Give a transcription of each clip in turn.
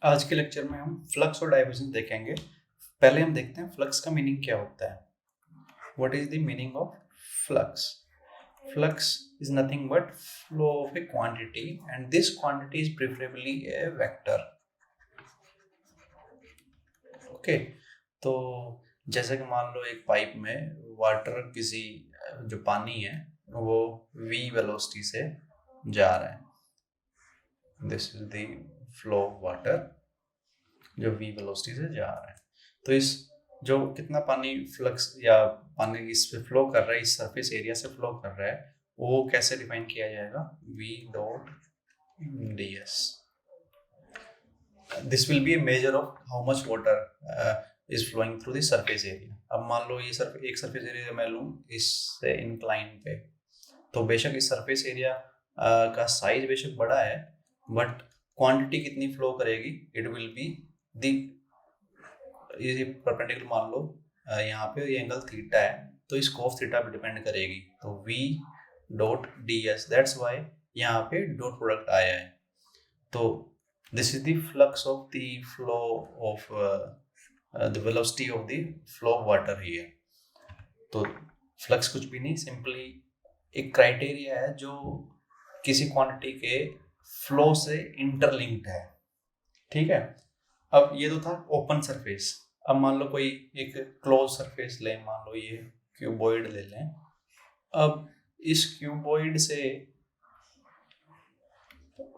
आज के लेक्चर में हम फ्लक्स और डाइवर्जेंस देखेंगे। पहले हम देखते हैं फ्लक्स का मीनिंग क्या होता है। What is the meaning of flux? Flux is nothing but flow of a quantity and this quantity is preferably a vector. Okay, तो जैसे कि मान लो एक पाइप में वाटर किसी जो पानी है वो v वेलोसिटी से जा रहा है। This is the flow of water जो v वेलोसिटी से जा रहा है। तो इस जो कितना पानी फ्लक्स या पानी इस पे फ्लो कर रहा है, इस सरफेस एरिया से फ्लो कर रहा है, वो कैसे डिफाइन किया जाएगा? v dot ds. This will be a measure of how much water is flowing through the surface area. अब मान लो ये एक सरफेस एरिया मैं लूँ इससे इंक्लाइन पे, तो बेशक इस सरफेस एरिया का साइज बेशक बड़ा है, बट क्वांटिटी कितनी फ्लो करेगी? इट विल बी दी ये परपेंडिकुलर मान लो यहाँ पे ये एंगल थीटा है, तो इस कोस थीटा पे डिपेंड करेगी। तो v dot ds, that's why यहाँ पे डॉट प्रोडक्ट आया है। तो this is the flux of the flow of the velocity of the flow of water here. तो फ्लक्स कुछ भी नहीं, सिंपली एक क्राइटेरिया है जो किसी क्वांटिटी के फ्लो से इंटरलिंक्ड है। ठीक है, अब ये तो था ओपन सरफेस। अब मान लो कोई एक क्लोज सरफेस लें, मान लो ये क्यूबॉइड ले लें। अब इस क्यूबॉइड से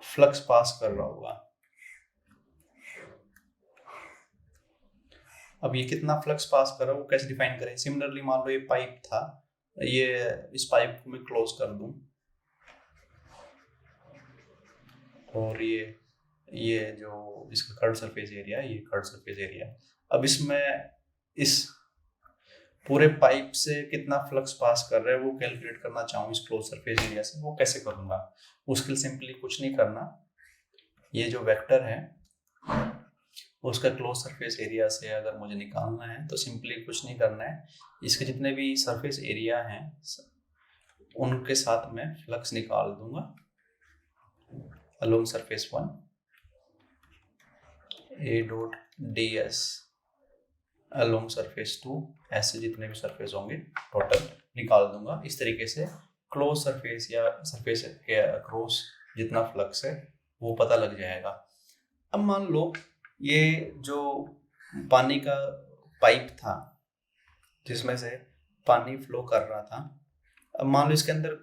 फ्लक्स पास कर रहा होगा। अब ये कितना फ्लक्स पास कर रहा है वो कैसे डिफाइन करें? सिमिलरली मान लो ये पाइप था, ये इस पाइप को मैं क्लोज कर दूं और ये जो इसका कर्व सरफेस एरिया है, ये कर्व सरफेस एरिया। अब इसमें इस पूरे पाइप से कितना फ्लक्स पास कर रहा है वो कैलकुलेट करना चाहूँ इस क्लोज सरफेस एरिया से, वो कैसे करूँगा? मुश्किल सिंपली कुछ नहीं करना, ये जो वेक्टर है उसका क्लोज सरफेस एरिया से अगर मुझे निकालना है तो सिंपली कुछ नहीं करना है, इसके जितने भी सरफेस एरिया हैं उनके साथ में फ्लक्स निकाल दूंगा along surface 1 a dot ds along surface 2, ऐसे जितने भी सरफेस होंगे टोटल निकाल दूंगा। इस तरीके से क्लोज सरफेस या सरफेस के अक्रॉस जितना फ्लक्स है वो पता लग जाएगा। अब मान लो ये जो पानी का पाइप था जिसमें से पानी फ्लो कर रहा था, अब मान लो इसके अंदर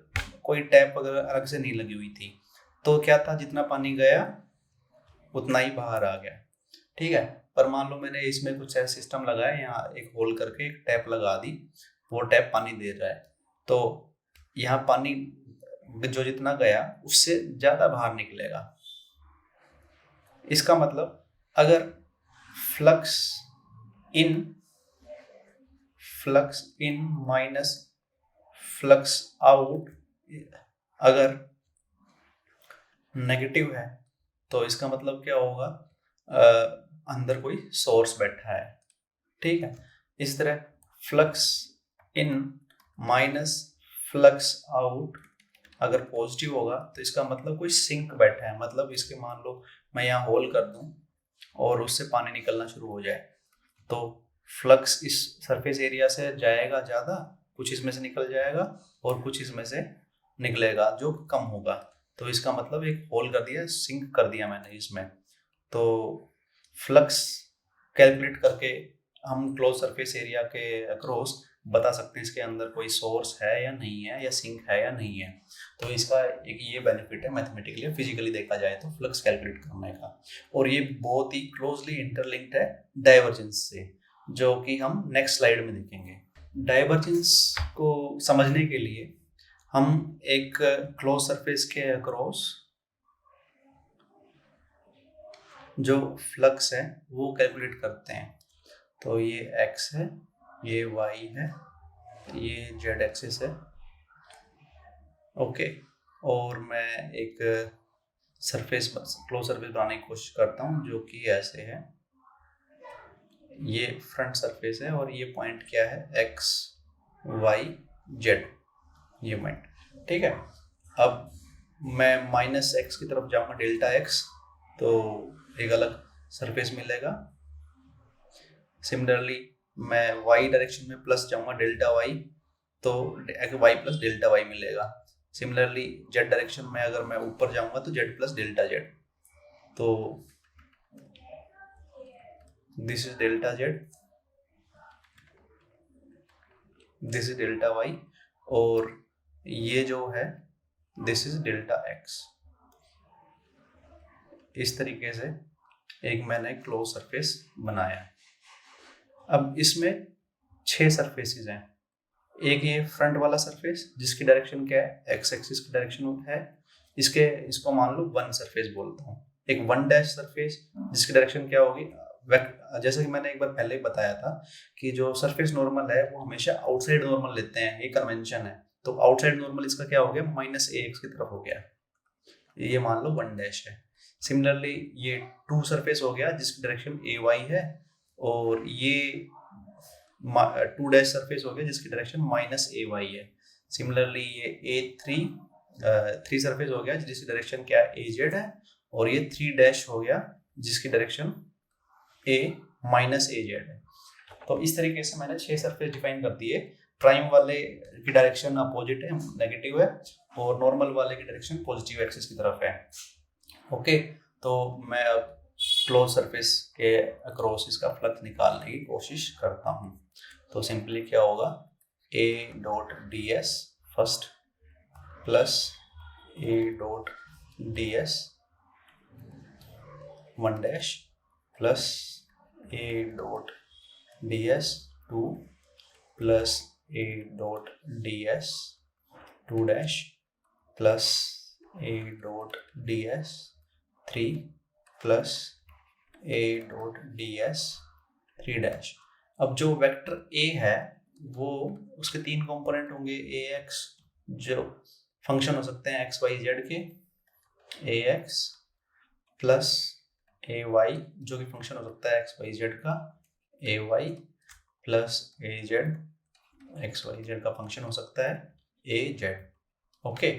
कोई टैप वगैरह अलग से नहीं लगी हुई थी, तो क्या था, जितना पानी गया उतना ही बाहर आ गया। ठीक है, पर मान लो मैंने इसमें कुछ ऐसा सिस्टम लगाया, यहाँ एक होल करके एक टैप लगा दी, वो टैप पानी दे रहा है, तो यहाँ पानी जो जितना गया उससे ज्यादा बाहर निकलेगा। इसका मतलब अगर flux in minus flux out अगर नेगेटिव है तो इसका मतलब क्या होगा? अंदर कोई सोर्स बैठा है। ठीक है, इस तरह flux in minus flux out अगर पॉजिटिव होगा तो इसका मतलब कोई सिंक बैठा है, मतलब इसके मान लो मैं यहाँ होल कर दूं और उससे पानी निकलना शुरू हो जाए, तो फ्लक्स इस सरफेस एरिया से जाएगा ज़्यादा, कुछ इसमें से निकल जाएगा और कुछ इसमें से निकलेगा जो कम होगा। तो इसका मतलब एक होल कर दिया, सिंक कर दिया मैंने इसमें। तो फ्लक्स कैलकुलेट करके हम क्लोज सरफेस एरिया के अक्रॉस बता सकते हैं इसके अंदर कोई सोर्स है या नहीं है, या सिंक है या नहीं है। तो इसका एक ये बेनिफिट है मैथमेटिकली, फिजिकली देखा जाए तो फ्लक्स कैलकुलेट करने का। और ये बहुत ही क्लोजली इंटरलिंक्ड है डाइवर्जेंस से, जो कि हम नेक्स्ट स्लाइड में देखेंगे। डाइवर्जेंस को समझने के लिए हम एक क्लोज सरफेस के अक्रॉस जो फ्लक्स है वो कैलकुलेट करते हैं। तो ये x है, ये y है, ये z एक्सिस है। ओके, और मैं एक सरफेस क्लोज सरफेस बनाने की कोशिश करता हूँ जो कि ऐसे है। ये फ्रंट सरफेस है और ये पॉइंट क्या है? x y z, ये पॉइंट। ठीक है, अब मैं माइनस x की तरफ जाऊँगा, डेल्टा x, तो एक अलग सरफेस मिलेगा। सिमिलरली मैं वाई डायरेक्शन में प्लस जाऊंगा डेल्टा वाई, तो वाई प्लस डेल्टा वाई मिलेगा। सिमिलरली जेड डायरेक्शन में अगर मैं ऊपर जाऊंगा तो जेड प्लस डेल्टा जेड, तो this is delta Z, this is delta Y, और ये जो है दिस इज डेल्टा एक्स। इस तरीके से एक मैंने क्लोज सरफेस बनाया। अब इसमें 6 सरफेसेस हैं। एक ये फ्रंट वाला सरफेस जिसकी डायरेक्शन क्या है, एक्स एक्सिस की डायरेक्शन है, इसको मान लो 1 सरफेस बोलता हूँ। एक 1 डैश सरफेस जिसकी डायरेक्शन क्या होगी, जैसे कि मैंने एक बार पहले ही बताया था कि जो सरफेस नॉर्मल है वो हमेशा आउटसाइड नॉर्मल लेते हैं, ये कन्वेंशन है। तो आउटसाइड नॉर्मल इसका क्या हो गया, माइनस ए एक्स की तरफ हो गया, ये मान लो 1 डैश है। सिमिलरली ये 2 सरफेस हो गया जिसकी डायरेक्शन ए वाई है, और ये 2 डैश सरफेस हो गया जिसकी डायरेक्शन माइनस ए वाई है। सिमिलरली ये थ्री सरफेस हो गया जिसकी डायरेक्शन क्या है, ए जेड है, और ये 3 डैश हो गया जिसकी direction A minus A Z है। तो इस तरीके से मैंने 6 सरफेस डिफाइन कर दिए। प्राइम वाले की डायरेक्शन अपोजिट है, नेगेटिव है, और नॉर्मल वाले की डायरेक्शन पॉजिटिव एक्सिस की तरफ है। ओके, तो मैं अब क्लोज सरफेस के अक्रॉस इसका फ्लक्स निकालने की कोशिश करता हूँ। तो सिंपली क्या होगा, ए dot d S first plus A dot d S 1 dash plus A dot d S 2 plus A dot d S 2 dash plus A dot d S 3 plus A dot d S 3 dash. अब जो vector A है वो उसके 3 component होंगे, ए x जो function हो सकते हैं एक्स वाई जेड के, ए एक्स प्लस ए वाई जो कि फंक्शन हो सकता है एक्स वाई जेड का, ए y plus A Z x Y Z का फंक्शन हो सकता है ए जेड। ओके,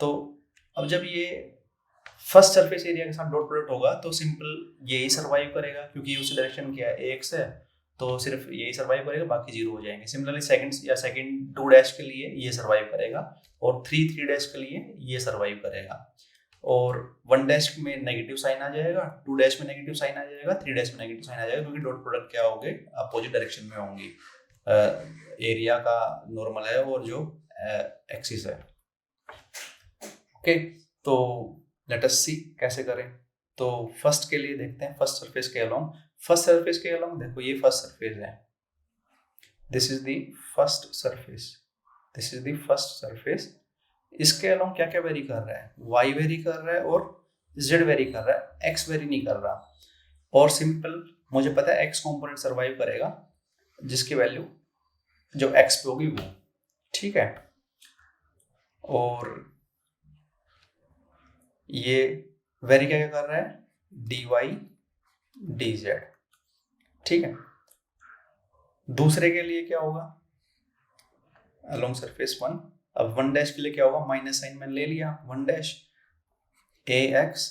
तो अब जब ये फर्स्ट सरफेस एरिया के साथ डॉट प्रोडक्ट होगा तो सिंपल यही सर्वाइव करेगा, क्योंकि उस डायरेक्शन क्या है, एक्स है, तो सिर्फ यही सर्वाइव करेगा, बाकी 0 हो जाएंगे। सिमिलरली सेकंड 2 डैश के लिए ये सर्वाइव करेगा, और 3 डैश के लिए ये सर्वाइव करेगा, और 1 डैश में नेगेटिव साइन आ जाएगा, 2 डैश में नेगेटिव साइन आ जाएगा, 3 डैश में नेगेटिव साइन आ जाएगा, क्योंकि डॉट प्रोडक्ट क्या होंगे, अपोजिट डायरेक्शन में होंगी। एरिया का नॉर्मल है और जो एक्सिस है। ओके, तो लेट अस सी कैसे करें। तो फर्स्ट के लिए देखते हैं, फर्स्ट सरफेस के अलोंग। फर्स्ट सरफेस के अलोंग देखो ये फर्स्ट सरफेस है, this is the first surface, this is the first surface. इसके अलोंग क्या क्या वेरी कर रहा है, y वेरी कर रहा है और z वेरी कर रहा है, x वेरी नहीं कर रहा। और सिंपल मुझे पता है x कंपोनेंट सर्वाइव करेगा जिसकी वैल्यू जो x पे होगी वो, ठीक है। और ये वेरी क्या कर रहा है, dy dz, ठीक है। दूसरे के लिए क्या होगा, अलोंग सरफेस 1। अब 1 डैश के लिए क्या होगा, माइनस साइन मैंने ले लिया, 1 डैश ए एक्स।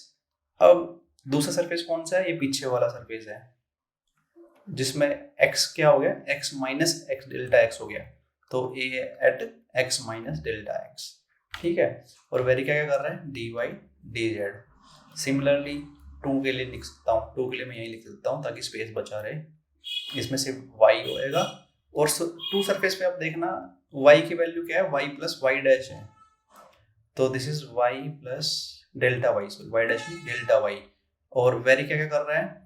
अब दूसरा सरफेस कौन सा है, ये पीछे वाला सरफेस है जिसमें x क्या हो गया, x minus x delta x हो गया, तो A at x minus delta x, ठीक है। और वेरी क्या कर रहा है, dy dz। सिमिलरली 2 के लिए लिख सकता हूँ, 2 के लिए मैं यही लिख सकता हूँ ताकि स्पेस बचा रहे, इसमें सिर्फ y होएगा। और 2 सरफेस पे आप देखना y की वैल्यू क्या है, y प्लस वाई डैश है, तो this is y plus delta Y, sorry Y dash नहीं डेल्टा वाई। और वेरी क्या क्या कर रहा है,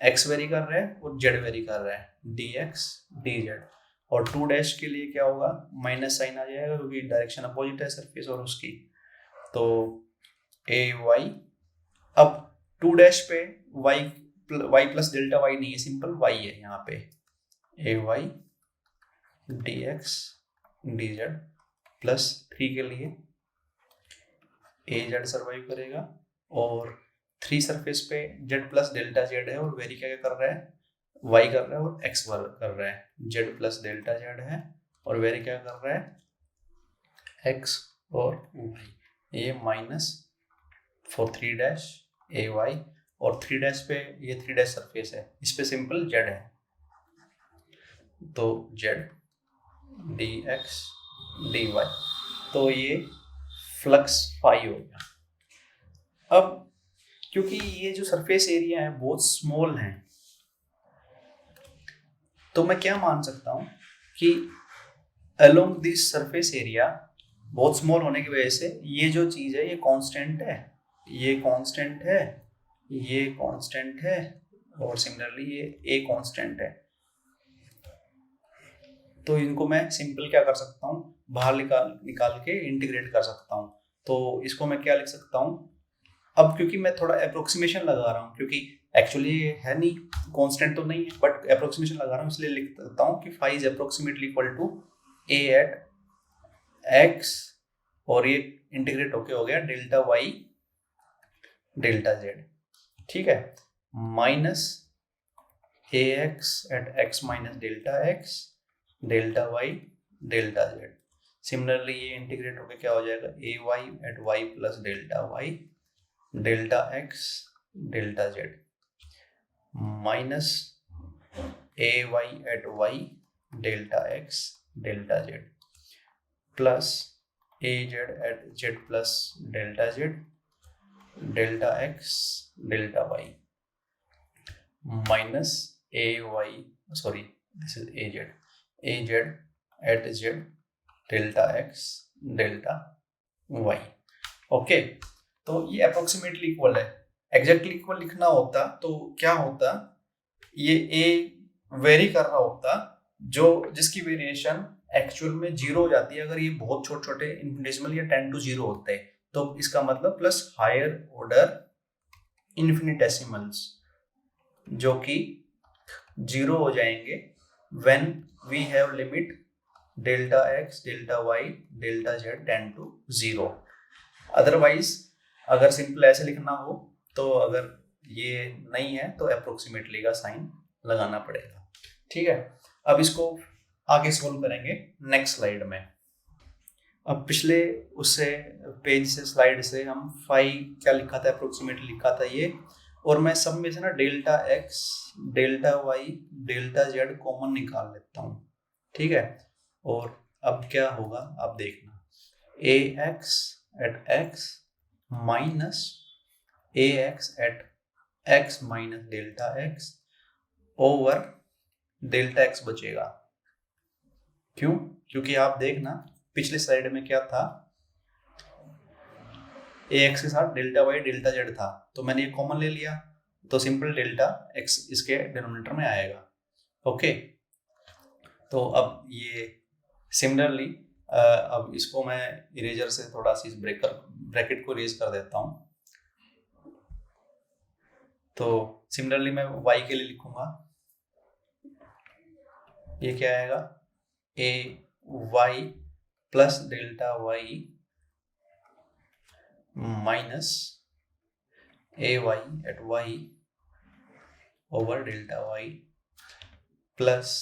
x वेरी कर रहा है और z वेरी कर रहा है, dx dz। और 2 डैश के लिए क्या होगा, माइनस साइन आ जाएगा क्योंकि डायरेक्शन अपोजिट है सरफेस और उसकी, तो ए वाई। अब 2 डैश पे y प्लस डेल्टा वाई नहीं है, सिंपल y है यहाँ पे, A y d x d z plus 3 के लिए ए जेड सर्वाइव करेगा। और 3 सरफेस पे जेड प्लस डेल्टा जेड है, और वेरी क्या कर रहा है, y कर रहा है और x कर रहा है, जेड प्लस डेल्टा जेड है, और वेरी क्या कर रहा है, x और y। ये minus four 3 dash A Y, और 3' पे ये 3' सरफेस है, इस पे सिंपल z है, तो z dx dy, तो ये फ्लक्स फाई हो गया। अब क्योंकि ये जो सरफेस एरिया है बहुत स्मॉल है, तो मैं क्या मान सकता हूँ कि अलोंग दिस सरफेस एरिया बहुत स्मॉल होने की वजह से ये जो चीज़ है ये कांस्टेंट है, ये कांस्टेंट है, ये कांस्टेंट है, और सिमिलरली ये ए कांस्टेंट है। तो इनको मैं सिंपल क्या कर सकता हूँ, बाहर निकाल के इंटीग्रेट कर सकता हूँ। तो इसको मैं क्या लिख सकता हूँ, अब क्योंकि मैं थोड़ा अप्रोक्सीमेशन लगा रहा हूँ, क्योंकि एक्चुअली है नहीं, कांस्टेंट तो नहीं है, बट अप्रोक्सीमेशन लगा रहा हूँ, इसलिए लिख सकता हूँ कि phi is approximately equal to A at X, और ये इंटीग्रेट होके हो गया डेल्टा वाई डेल्टा जेड, ठीक है, minus A x at x minus delta x delta Y delta z. Similarly ये इंटीग्रेट होके क्या हो जाएगा, A y at y plus delta Y delta x delta z, minus A y at y delta x delta z, plus A z at z plus delta z delta x delta y, minus A y, sorry this is A z at z delta x delta y. Okay, तो ये approximately equal है। Exactly equal लिखना होता तो क्या होता, ये a very कर रहा होता, जो जिसकी वेरिएशन एक्चुअल में 0 हो जाती है अगर ये बहुत छोटे छोटे इनफिनिटेसिमल या 10 to 0 होते हैं, तो इसका मतलब प्लस हायर ऑर्डर इनफिनिटेसिमल्स जो कि 0 हो जाएंगे when we have limit delta x delta Y delta Z 10 to 0। Otherwise अगर सिंपल ऐसे लिखना हो तो अगर ये नहीं है तो अप्रोक्सीमेटली का साइन लगाना पड़ेगा, ठीक है। अब इसको आगे सोल्व करेंगे नेक्स्ट स्लाइड में। अब पिछले उससे पेज से स्लाइड से हम फाई क्या लिखा था, अप्रोक्सीमेटली लिखा था ये, और मैं सब में से ना delta x delta Y delta Z common निकाल लेता हूँ, ठीक है। और अब क्या होगा आप देखना, A x at x minus A x at x minus delta x over delta x बचेगा। क्यों? क्योंकि आप देखना पिछले स्लाइड में क्या था, ए एक्स के साथ डेल्टा वाई डेल्टा जेड था, तो मैंने ये कॉमन ले लिया, तो सिंपल डेल्टा एक्स इसके डिनोमिनेटर में आएगा। ओके, तो अब ये सिमिलरली अब इसको मैं इरेजर से थोड़ा सी ब्रैकेट को रेज कर देता हूँ। तो सिमिलरली मैं y के लिए लिखूंगा, ये क्या आएगा, A y plus delta y minus A y at y over delta y plus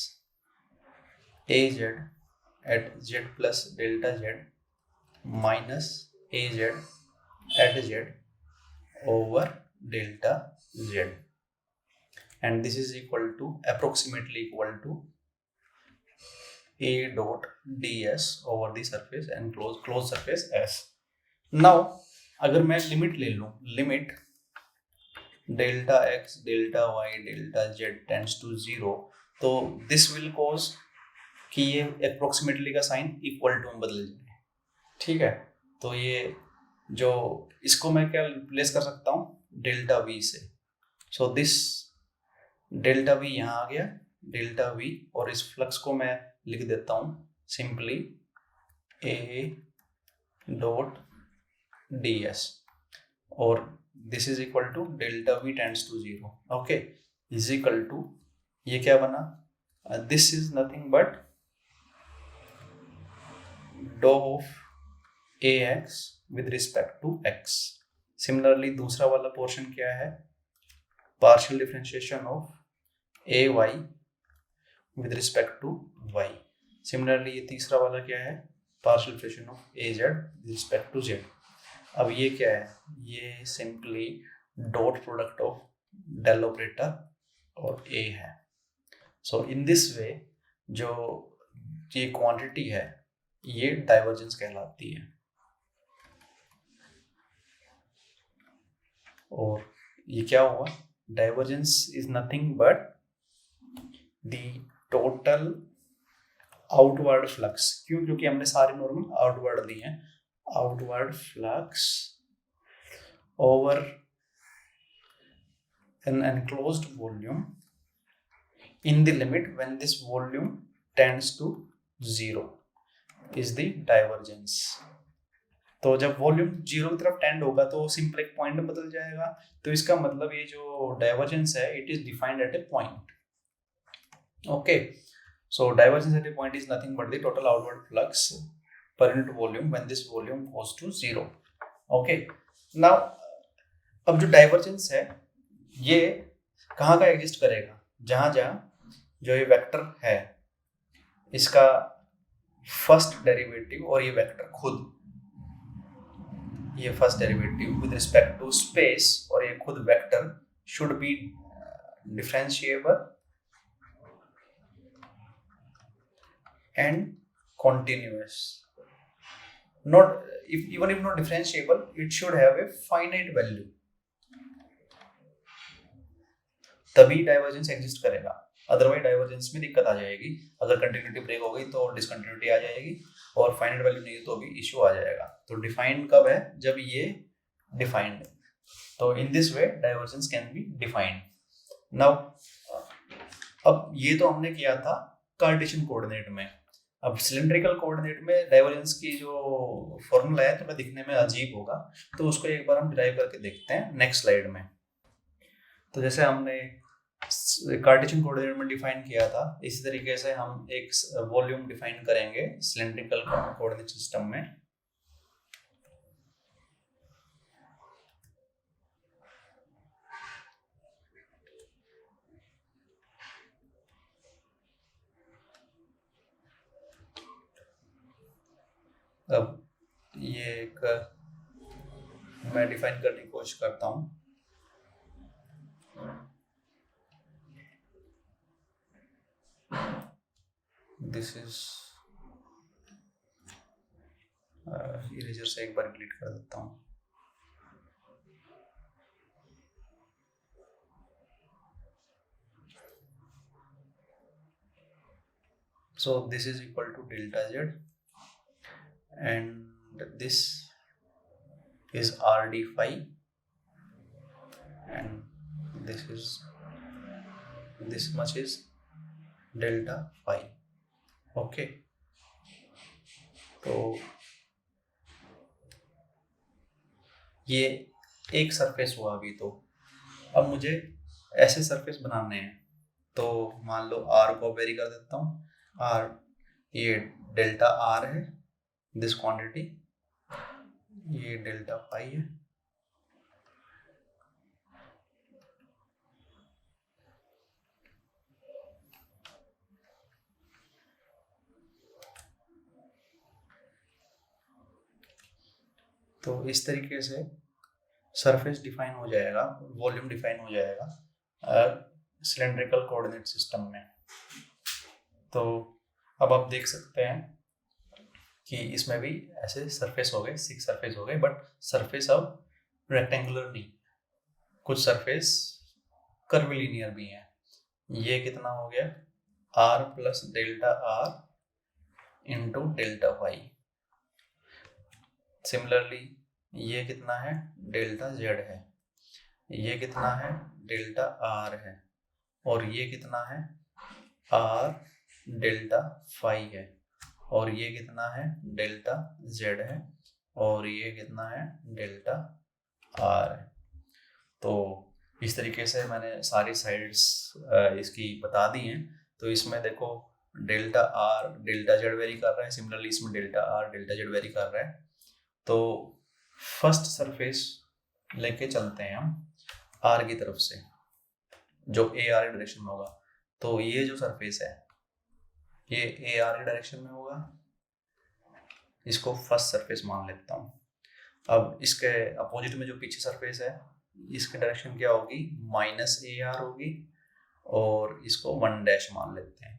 A z at z plus delta z minus A z at z over delta z, and this is equal to approximately equal to a dot ds over the surface and closed surface s। now अगर मैं limit ले लूं, limit delta x delta y delta z tends to 0, तो this will cause कि ये approximately का sign equal to में बदल जाए, ठीक है। तो ये जो इसको मैं क्या रिप्लेस कर सकता हूँ डेल्टा वी से, सो दिस डेल्टा वी यहाँ आ गया डेल्टा वी, और इस फ्लक्स को मैं लिख देता हूँ simply A dot d s, और this is equal to delta v tends to 0, okay, is equal to ये क्या बना, this is nothing but do of A x with respect to x। Similarly दूसरा वाला पोर्शन क्या है, partial differentiation of a y with respect to y। Similarly ये तीसरा वाला क्या है, partial differentiation of a z with respect to z। अब ये क्या है, ये simply dot product of del operator और ए है। सो इन दिस वे जो ये क्वांटिटी है ये डाइवर्जेंस कहलाती है। और ये क्या हुआ, divergence is nothing but the total outward flux. क्यों? क्योंकि हमने सारे नॉर्मल आउटवर्ड दिए हैं। Outward flux over an enclosed volume in the limit when this volume tends to 0 is the divergence। तो जब वॉल्यूम 0 की तरफ टेंड होगा तो सिंपल एक पॉइंट बदल जाएगा। तो इसका मतलब ये जो डाइवर्जेंस है it is defined at a point. Okay, so divergence at a point is nothing but the total outward flux per unit volume when this volume goes to 0। Okay, now अब जो डाइवर्जेंस है ये कहाँ का exist करेगा? जहां जहां जो ये वेक्टर है इसका फर्स्ट डेरिवेटिव और ये वेक्टर खुद, ये first derivative with respect to space और ये खुद vector should be differentiable and continuous, not even if not differentiable it should have a finite value, तभी डाइवर्जेंस एग्जिस्ट करेगा। अदरवाइज डाइवर्जेंस में दिक्कत आ जाएगी। अगर कंटिन्यूटी ब्रेक हो गई तो डिसकंटिन्यूटी आ जाएगी और फाइनाइट वैल्यू नहीं है तो भी इश्यू आ जाएगा। तो डिफाइन कब है? जब ये डिफाइंड है। तो in this way divergence can be defined. Now अब ये तो हमने किया था कार्टेशियन कोऑर्डिनेट में। अब सिलिंड्रिकल कोऑर्डिनेट में डाइवर्जेंस की जो फॉर्मूला है थोड़ा दिखने में अजीब होगा, तो उसको एक बार हम डिराइव करके देखते हैं नेक्स्ट स्लाइड में। तो जैसे हमने कार्टेशियन कोऑर्डिनेट में डिफाइन किया था इसी तरीके से हम एक वॉल्यूम डिफाइन करेंगे सिलिंड्रिकल कोऑर्डिनेट सिस्टम में। अब ये एक मैं डिफाइन करने की कोशिश करता हूँ। दिस इज इरेजर से एक बार डिलीट कर देता हूँ। So this is equal to delta z and this is RD phi and this much is delta phi। Okay, तो ये एक सरफेस हुआ अभी। तो अब मुझे ऐसे सरफेस बनाने हैं तो मान लो R को वेरी कर देता हूँ। R ये डेल्टा R है, दिस क्वांटिटी, ये डेल्टा पाई है। तो इस तरीके से सरफेस डिफाइन हो जाएगा, वॉल्यूम डिफाइन हो जाएगा सिलेंड्रिकल कोऑर्डिनेट सिस्टम में। तो अब आप देख सकते हैं कि इसमें भी ऐसे सरफेस हो गए, 6 सरफेस हो गए, बट सरफेस अब रेक्टेंगुलर नहीं, कुछ सरफेस कर्विलिनियर भी हैं। ये कितना हो गया? R plus delta R into delta Y. Similarly ये कितना है? डेल्टा Z है। ये कितना है? डेल्टा R है। और ये कितना है? R डेल्टा फाई है। और ये कितना है? डेल्टा Z है। और ये कितना है? डेल्टा R है। तो इस तरीके से मैंने सारी साइड्स इसकी बता दी हैं। तो इसमें देखो delta R delta Z very कर रहा है, सिमिलरली इसमें delta R delta Z very कर रहा है। तो फर्स्ट सरफेस लेके चलते हैं हम R की तरफ से, जो AR के डायरेक्शन में होगा। तो ये जो सरफेस है ये AR के डायरेक्शन में होगा, इसको फर्स्ट सरफेस मान लेता हूँ। अब इसके अपोजिट में जो पीछे सरफेस है इसकी डायरेक्शन क्या होगी, माइनस ए आर होगी, और इसको 1 डैश मान लेते हैं।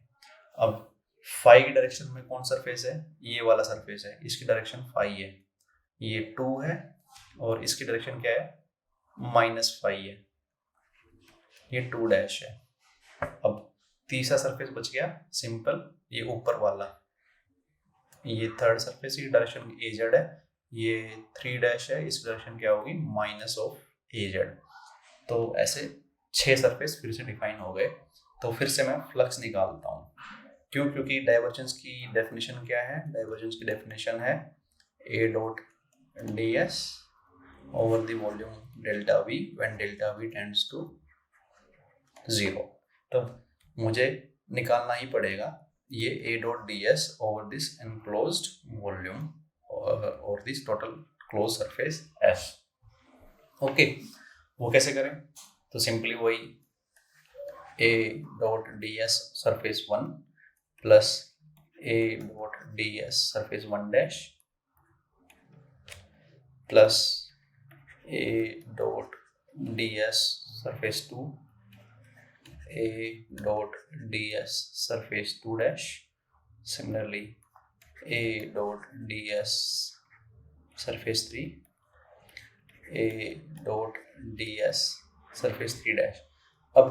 अब फाई की डायरेक्शन में कौन सरफेस है, ये वाला सरफेस है, इसकी डायरेक्शन फाई है, ये 2 है, और इसकी डायरेक्शन क्या है, माइनस फाई है, ये 2 डैश है। अब तीसरा सरफेस बच गया सिंपल, ये ऊपर वाला, ये थर्ड सरफेस की डायरेक्शन ए जेड है, ये 3 डैश है, इस डायरेक्शन क्या होगी, माइनस ऑफ ए जेड। तो ऐसे 6 सरफेस फिर से डिफाइन हो गए। तो फिर से मैं फ्लक्स निकालता हूँ, क्यों, क्योंकि डाइवर्जेंस की डेफिनेशन क्या है, डाइवर्जेंस की डेफिनेशन है A dot d s over the volume delta v when delta v tends to 0। तो मुझे निकालना ही पड़ेगा ये A dot d s over this enclosed volume और this total close surface S. Okay, वो कैसे करें, तो सिंपली वही A dot d s surface 1 plus A dot d s surface 1 dash plus A dot d s surface 2, a dot ds surface 2 dash, similarly a dot ds surface 3, a dot ds surface 3 dash। अब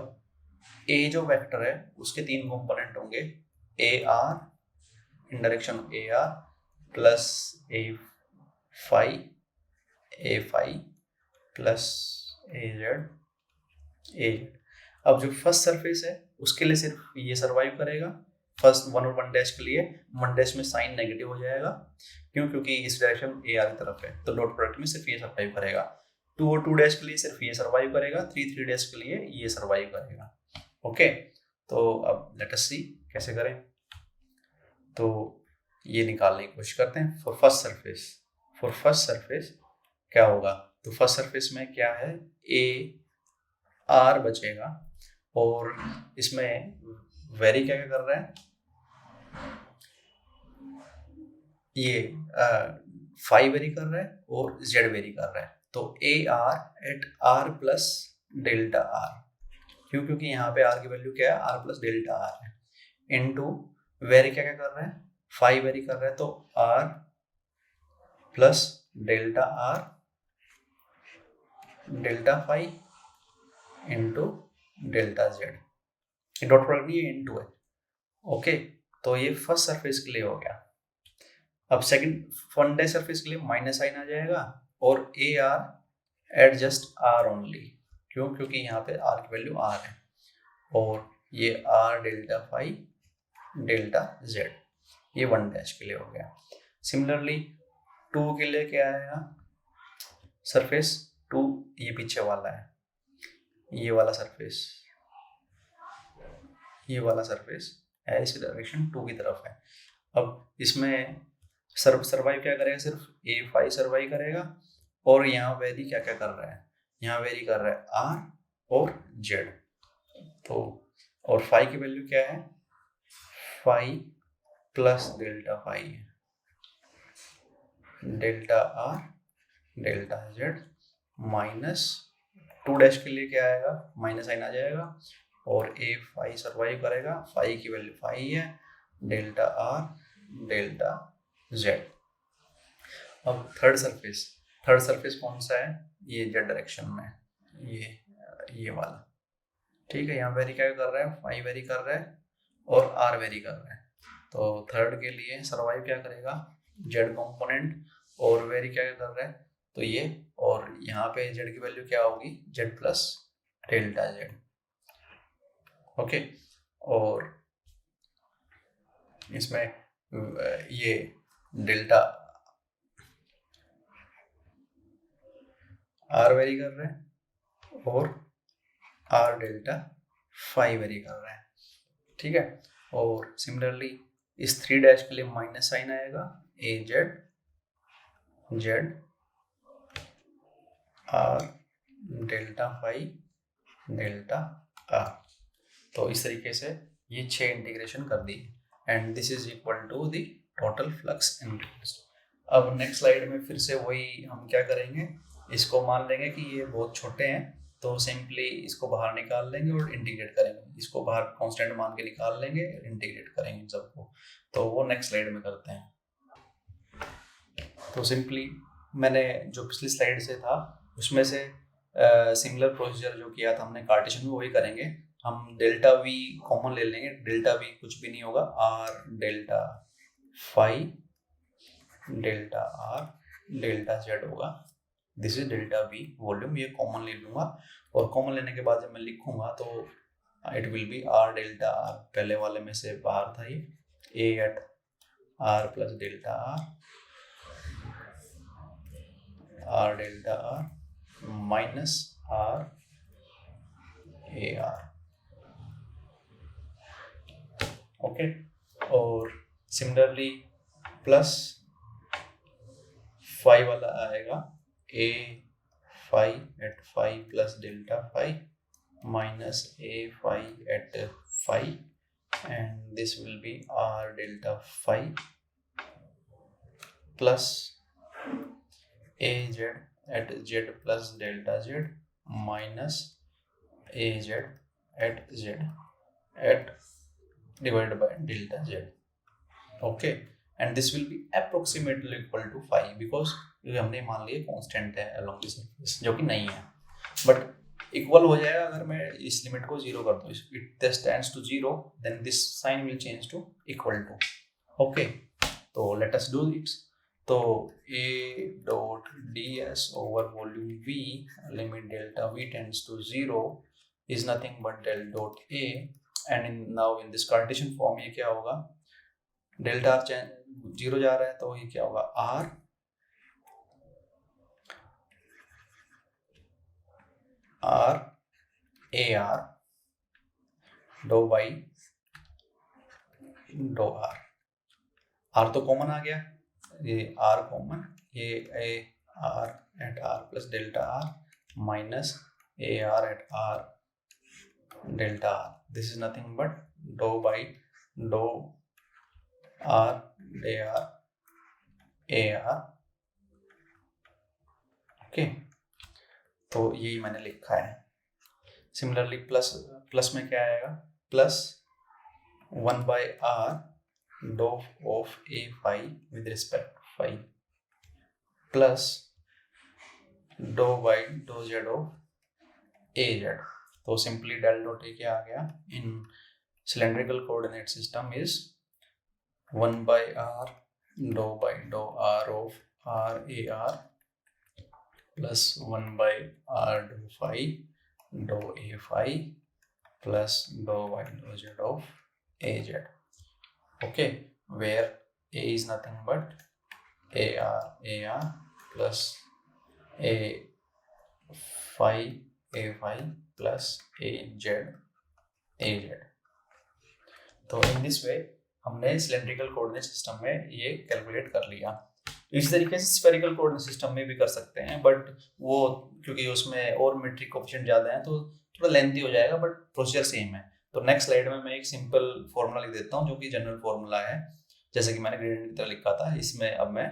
a जो vector है उसके 3 component होंगे, a r in direction of a r plus a phi plus a z। अब जो first surface है उसके लिए सिर्फ ये सर्वाइव करेगा, फर्स्ट 1 और 1 डैश के लिए 1 डैश में साइन नेगेटिव हो जाएगा, क्यों, क्योंकि इस डायरेक्शन ए आर की तरफ है, तो डॉट प्रोडक्ट में सिर्फ ये सर्वाइव करेगा। 2 और 2 डैश के लिए सिर्फ ये सर्वाइव करेगा, 3 डैश के लिए ये सर्वाइव करेगा। ओके, तो अब लेट अस सी कैसे करें। तो ये निकालने की कोशिश करते हैं फॉर फर्स्ट सरफेस क्या होगा, तो फर्स्ट सरफेस में क्या है, ए आर बचेगा, और इसमें वेरी क्या कर रहा है, ये फाई वेरी कर रहा है और जेड वेरी कर रहा है, तो A R at are plus delta R, क्यों, क्योंकि यहाँ पे आर की वैल्यू क्या है, आर प्लस डेल्टा आर है, इनटू वेरी क्या कर रहा है, फाई वेरी कर रहा है, तो R plus delta are delta phi into delta Z, dot product नहीं है, इनटू है। ओके, तो ये फर्स्ट सरफेस के लिए हो गया। अब सेकंड 1 डैश सरफेस के लिए माइनस साइन आ जाएगा, और A R at just R only, क्यों, क्योंकि यहाँ पे आर की वैल्यू आर है, और ये R delta phi delta Z, ये 1 डैश के लिए हो गया। सिमिलरली 2 के लिए क्या आएगा, सरफेस 2 ये पीछे वाला है, ये वाला सरफेस है, इसी डायरेक्शन 2 की तरफ है। अब इसमें सर्वाइव क्या करेगा, सिर्फ ए फाई सर्वाइव करेगा, और यहाँ वेरी क्या क्या कर रहा है, यहाँ वेरी कर रहा है आर और जेड, तो और फाई की वैल्यू क्या है, फाई प्लस डेल्टा फाई है, delta R delta z, minus 2 dash के लिए क्या आएगा, माइनस साइन आ जाएगा, और ए फाई सर्वाइव करेगा, फाई की वैल्यू फाई है, डेल्टा आर डेल्टा जेड। अब थर्ड सरफेस कौन सा है, ये जेड डायरेक्शन में, ये वाला, ठीक है, यहाँ वेरी क्या कर रहा है, फाई वेरी कर रहा है और आर वेरी कर रहा है, तो थर्ड के लिए सर्वाइव क्या करेगा, जेड कंपोनेंट, और वेरी क्या कर रहा है, तो ये, और यहाँ पे जेड की वैल्यू क्या होगी, Z plus delta Z. Okay, और इसमें ये डेल्टा आर वेरी कर रहे हैं और आर डेल्टा फाई वेरी कर रहा है, ठीक है। और सिमिलरली इस 3 डैश के लिए माइनस साइन आएगा, A z r delta phi delta r. तो इस तरीके से ये 6 इंटीग्रेशन कर दी, and this is equal to the total flux enclosed. अब नेक्स्ट स्लाइड में फिर से वही हम क्या करेंगे, इसको मान लेंगे कि ये बहुत छोटे हैं, तो सिंपली इसको बाहर निकाल लेंगे और इंटीग्रेट करेंगे, इसको बाहर कांस्टेंट मान के निकाल लेंगे, इंटीग्रेट करेंगे सबको। तो वो नेक्स्ट स्लाइड में करते हैं। तो सिंपली मैंने जो पिछली स्लाइड से था उसमें से सिमिलर प्रोसीजर जो किया था हमने कार्टेशियन में, वही करेंगे। हम डेल्टा वी कॉमन ले लेंगे, डेल्टा वी कुछ भी नहीं होगा, r delta phi delta are delta z होगा। This is delta v volume, ये कॉमन ले लूंगा, और कॉमन लेने के बाद जब मैं लिखूंगा तो it will be r delta r, पहले वाले में से बाहर था ये, A at are plus delta are delta are minus r A are. Okay, और सिमिलरली प्लस फाई वाला आएगा A phi at phi plus delta phi minus A phi at phi, and this will be r delta phi plus az at z plus delta z minus az at z at divided by delta z. Okay, and this will be approximately equal to phi because ये हमने मान लिया constant है along the surface, जो कि नहीं है, but equal हो जाएगा अगर मैं इस लिमिट को जीरो कर दूं, it tends to zero, then this sign will change to equal to. Okay, तो लेट अस डू इट। तो a dot ds over volume v limit delta v tends to zero is nothing but del dot a, and now in this cartesian form ये क्या होगा, delta r zero जा रहा है तो ये क्या होगा, r R A R do by do R, R तो कॉमन आ गया, ये आर कॉमन, ये A R at are plus delta are minus A R at R delta R, this is nothing but do by do R डे R A are. Okay, तो यही मैंने लिखा है। सिमिलरली प्लस में क्या आएगा, plus 1 by r dou of a phi with respect to phi plus dou by dou z of a z। तो सिंपली डेल डॉट ए क्या आ गया in cylindrical coordinate system is 1 by r dou r of r a r plus 1 by r dou phi dou a phi plus dou y dou z of a z। Okay, where a is nothing but ar plus a phi plus a z। तो in this way हमने cylindrical coordinate system में ये calculate कर लिया। इस तरीके से spherical coordinate system में भी कर सकते हैं, बट वो क्योंकि उसमें और मेट्रिक कोएफिशिएंट ज़्यादा है तो थोड़ा लेंथी हो जाएगा, बट प्रोसीजर सेम है। तो नेक्स्ट स्लाइड में मैं एक सिंपल फॉर्मूला लिख देता हूँ जो कि जनरल फॉर्मूला है, जैसे कि मैंने ग्रेडियंट की तरह लिखा था, इसमें अब मैं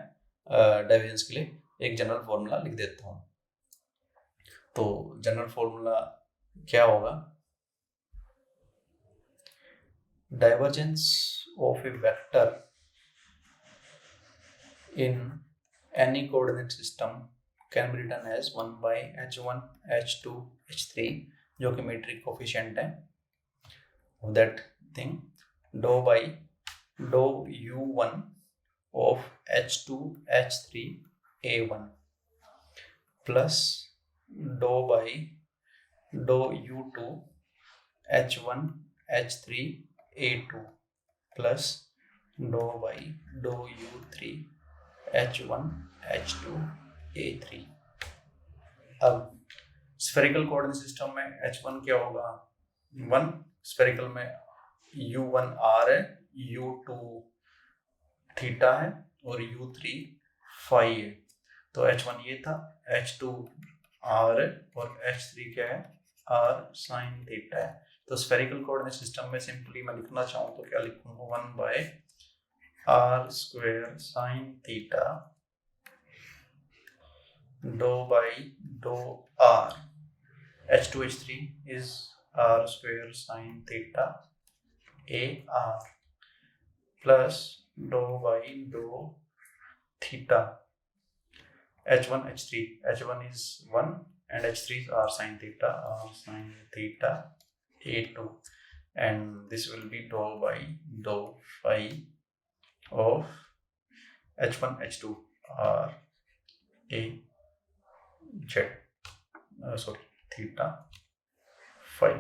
डाइवर्जेंस के लिए एक जनरल फॉर्मूला लिख देता हूँ। तो जनरल फॉर्मूला क्या होगा, divergence of A vector in any coordinate system can be written as 1 by h1 h2 h3 जो कि मेट्रिक कोफिशिएंट है of that thing, dou by dou u1 of h2 h3 a1 plus dou by dou u2 h1 h3 a2 plus dou by dou u3 h1 h2 a3। अब spherical coordinate system में h1 क्या होगा 1, spherical में u1 r है, u2 theta है और u3 phi है। तो h1 ये था, h2 r है और h3 क्या है r साइन थीटा है। तो स्फेरिकल कोऑर्डिनेट सिस्टम में सिंपली मैं लिखना चाहूँ तो क्या लिखूंगा, 1 by r square sin theta dou by dou r H2H3 is r square sin theta AR plus dou by dou theta H1 H3. H1 is 1 and H3 is r sin theta A2, and this will be dou by dou phi of H1 H2 r A Z theta phi.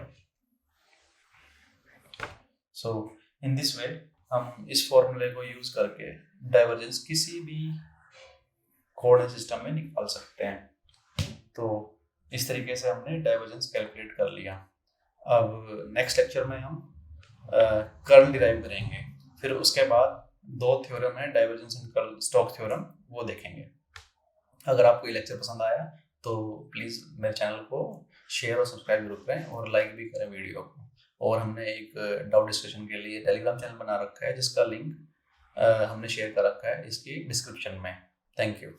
So in this way हम इस फॉर्मूले को use करके divergence किसी भी coordinate system में निकाल सकते हैं। तो इस तरीके से हमने डाइवर्जेंस कैलकुलेट कर लिया। अब नेक्स्ट लेक्चर में हम कर्ल डिराइव करेंगे, फिर उसके बाद दो थ्योरम है, divergence and curl Stokes theorem, वो देखेंगे। अगर आपको ये लेक्चर पसंद आया तो प्लीज़ मेरे चैनल को शेयर और सब्सक्राइब जरूर करें और लाइक भी करें वीडियो को। और हमने एक डाउट डिस्कशन के लिए टेलीग्राम चैनल बना रखा है जिसका लिंक हमने शेयर कर रखा है इसकी डिस्क्रिप्शन में। Thank you.